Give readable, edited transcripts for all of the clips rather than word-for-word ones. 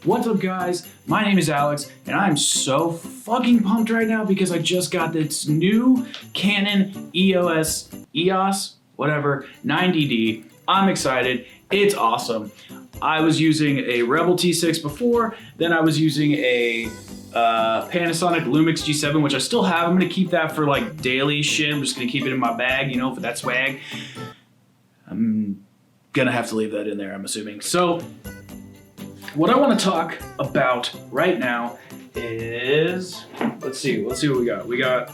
What's up guys, my name is Alex and I'm so fucking pumped right now because I just got this new Canon EOS 90D. I'm excited, it's awesome. I was using a Rebel T6 before, then I was using a Panasonic Lumix G7, which I still have. I'm gonna keep that for like daily shit. I'm just gonna keep it in my bag, you know, for that swag. I'm gonna have to leave that in there, I'm assuming. So, what I want to talk about right now is, let's see what we got.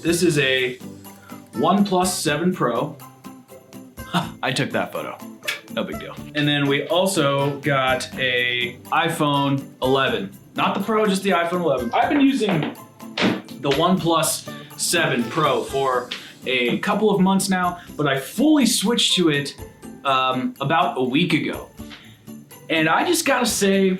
This is a OnePlus 7 Pro. I took that photo, no big deal. And then we also got a iPhone 11. Not the Pro, just the iPhone 11. I've been using the OnePlus 7 Pro for a couple of months now, but I fully switched to it about a week ago. And I just gotta say,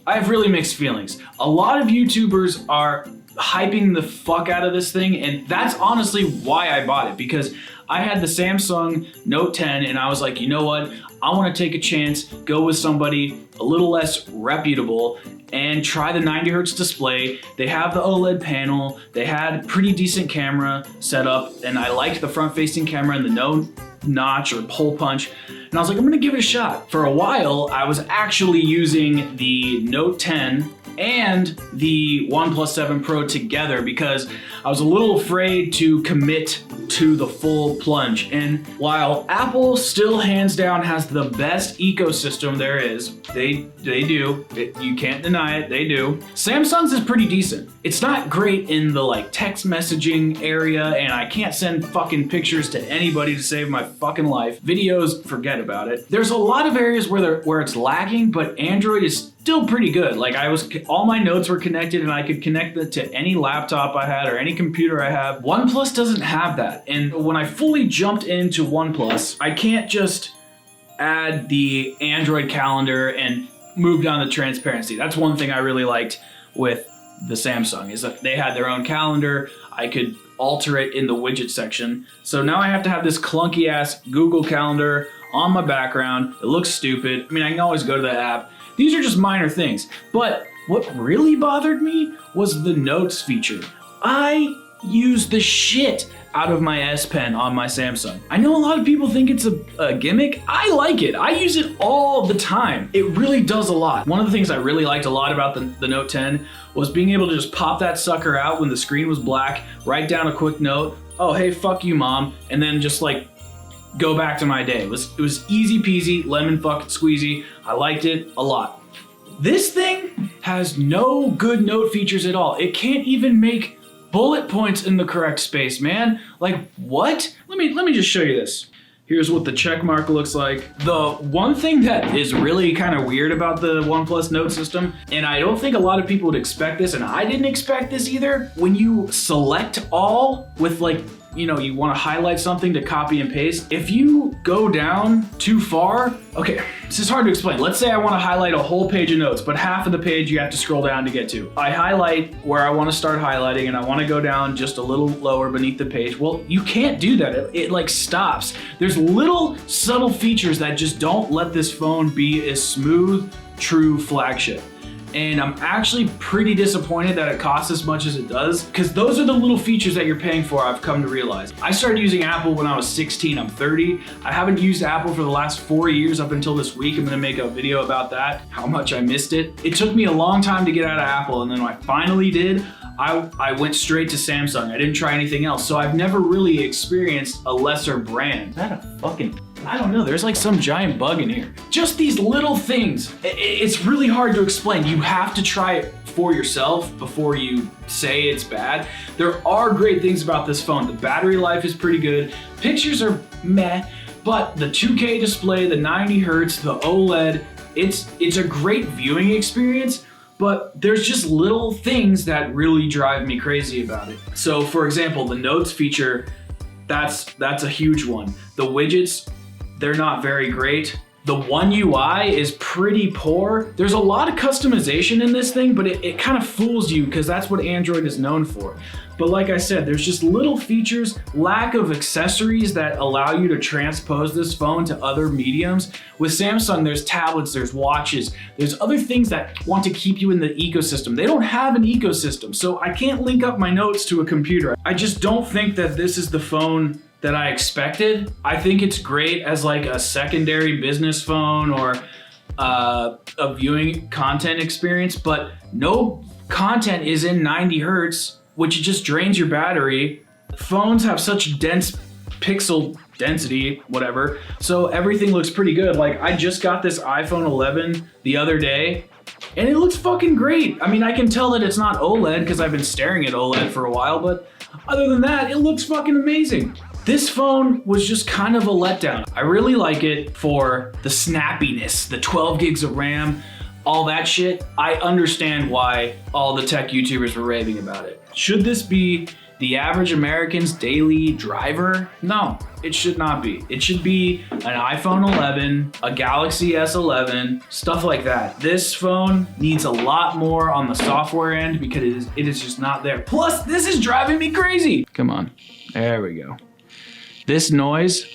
I have really mixed feelings. A lot of YouTubers are hyping the fuck out of this thing, and that's honestly why I bought it, because I had the Samsung Note 10 and I was like, you know what? I wanna take a chance, go with somebody a little less reputable and try the 90 hertz display. They have the OLED panel, they had pretty decent camera setup, and I liked the front facing camera and the no notch or hole punch. And I was like, I'm gonna give it a shot. For a while, I was actually using the Note 10 and the OnePlus 7 Pro together because I was a little afraid to commit to the full plunge. And while Apple still hands down has the best ecosystem there is, they do, you can't deny it, they do. Samsung's is pretty decent. It's not great in the like text messaging area, and I can't send fucking pictures to anybody to save my fucking life. Videos, forget about it. There's a lot of areas where it's lagging, but Android is still pretty good. Like all my notes were connected and I could connect it to any laptop I had or any computer I have. OnePlus doesn't have that. And when I fully jumped into OnePlus, I can't just add the Android calendar and move down the transparency. That's one thing I really liked with the Samsung, is that they had their own calendar. I could alter it in the widget section. So now I have to have this clunky ass Google Calendar on my background. It looks stupid. I mean, I can always go to the app. These are just minor things, but what really bothered me was the notes feature. I use the shit out of my S Pen on my Samsung. I know a lot of people think it's a gimmick. I like it. I use it all the time. It really does a lot. One of the things I really liked a lot about the Note 10 was being able to just pop that sucker out when the screen was black, write down a quick note, oh hey, fuck you mom, and then just like go back to my day. It was easy peasy, lemon fucking squeezy. I liked it a lot. This thing has no good note features at all. It can't even make bullet points in the correct space, man. Like, what? Let me just show you this. Here's what the check mark looks like. The one thing that is really kind of weird about the OnePlus Note system, and I don't think a lot of people would expect this, and I didn't expect this either, when you select all with like, you know, you want to highlight something to copy and paste. If you go down too far, okay, this is hard to explain. Let's say I want to highlight a whole page of notes, but half of the page you have to scroll down to get to. I highlight where I want to start highlighting and I want to go down just a little lower beneath the page. Well, you can't do that. It like stops. There's little subtle features that just don't let this phone be a smooth, true flagship. And I'm actually pretty disappointed that it costs as much as it does, because those are the little features that you're paying for, I've come to realize. I started using Apple when I was 16, I'm 30. I haven't used Apple for the last 4 years up until this week. I'm gonna make a video about that, how much I missed it. It took me a long time to get out of Apple, and then when I finally did, I went straight to Samsung. I didn't try anything else, so I've never really experienced a lesser brand. Is that a fucking, I don't know, there's like some giant bug in here. Just these little things. It's really hard to explain. You have to try it for yourself before you say it's bad. There are great things about this phone. The battery life is pretty good. Pictures are meh, but the 2K display, the 90 hertz, the OLED, it's a great viewing experience. But there's just little things that really drive me crazy about it. So for example, the notes feature, that's a huge one. The widgets, they're not very great. The One UI is pretty poor. There's a lot of customization in this thing, but it kind of fools you because that's what Android is known for. But like I said, there's just little features, lack of accessories that allow you to transpose this phone to other mediums. With Samsung, there's tablets, there's watches, there's other things that want to keep you in the ecosystem. They don't have an ecosystem, so I can't link up my notes to a computer. I just don't think that this is the phone that I expected. I think it's great as like a secondary business phone or a viewing content experience, but no content is in 90 hertz, which just drains your battery. Phones have such dense pixel density, whatever, so everything looks pretty good. Like I just got this iPhone 11 the other day and it looks fucking great. I mean, I can tell that it's not OLED because I've been staring at OLED for a while, but other than that, it looks fucking amazing. This phone was just kind of a letdown. I really like it for the snappiness, the 12 gigs of RAM, all that shit. I understand why all the tech YouTubers were raving about it. Should this be the average American's daily driver? No, it should not be. It should be an iPhone 11, a Galaxy S11, stuff like that. This phone needs a lot more on the software end because it is just not there. Plus, this is driving me crazy. Come on, there we go. This noise,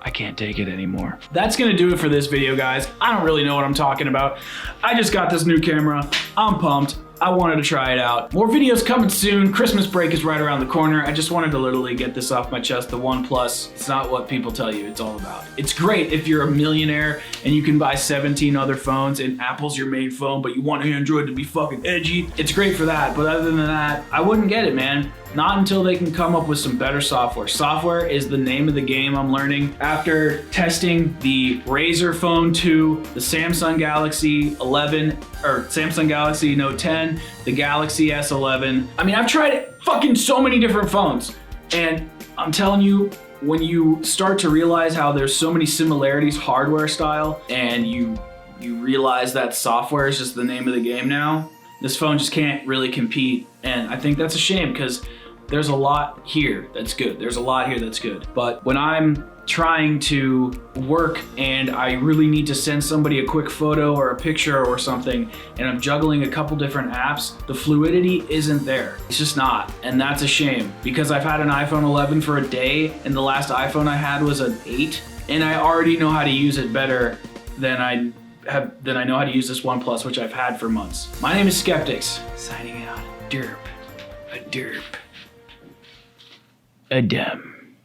I can't take it anymore. That's gonna do it for this video, guys. I don't really know what I'm talking about. I just got this new camera. I'm pumped. I wanted to try it out. More videos coming soon. Christmas break is right around the corner. I just wanted to literally get this off my chest. The OnePlus, it's not what people tell you it's all about. It's great if you're a millionaire and you can buy 17 other phones and Apple's your main phone, but you want Android to be fucking edgy. It's great for that, but other than that, I wouldn't get it, man. Not until they can come up with some better software. Software is the name of the game, I'm learning. After testing the Razer Phone 2, the Samsung Galaxy 11, or Samsung Galaxy Note 10, the Galaxy S11. I mean, I've tried fucking so many different phones. And I'm telling you, when you start to realize how there's so many similarities hardware style, and you realize that software is just the name of the game now, this phone just can't really compete. And I think that's a shame because there's a lot here that's good. There's a lot here that's good. But when I'm trying to work and I really need to send somebody a quick photo or a picture or something, and I'm juggling a couple different apps, the fluidity isn't there. It's just not, and that's a shame because I've had an iPhone 11 for a day and the last iPhone I had was an 8, and I already know how to use it better than I know how to use this OnePlus, which I've had for months. My name is Skeptics, signing out. Derp. A derp. A dumb.